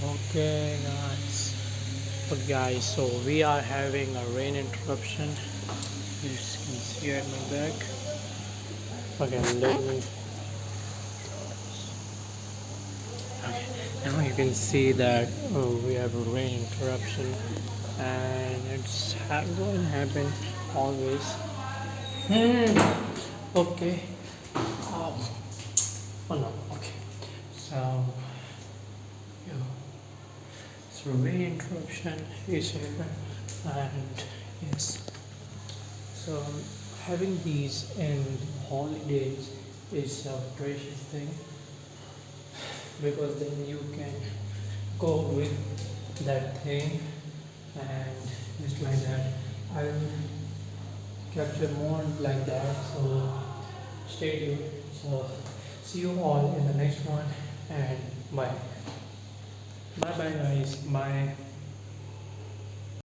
Okay, guys. Okay, guys. So we are having a rain interruption. You can see at my back. Okay, let me. Okay, now you can see that we have a rain interruption, and it's going to happen always. Okay. Oh, oh no. Okay. So, yeah. So rain interruption is here, and yes. So having these in holidays is a precious thing because then you can go with that thing and just like that. I will capture more like that. So stay tuned. So see you all in the next one and bye. Bye bye guys. Bye.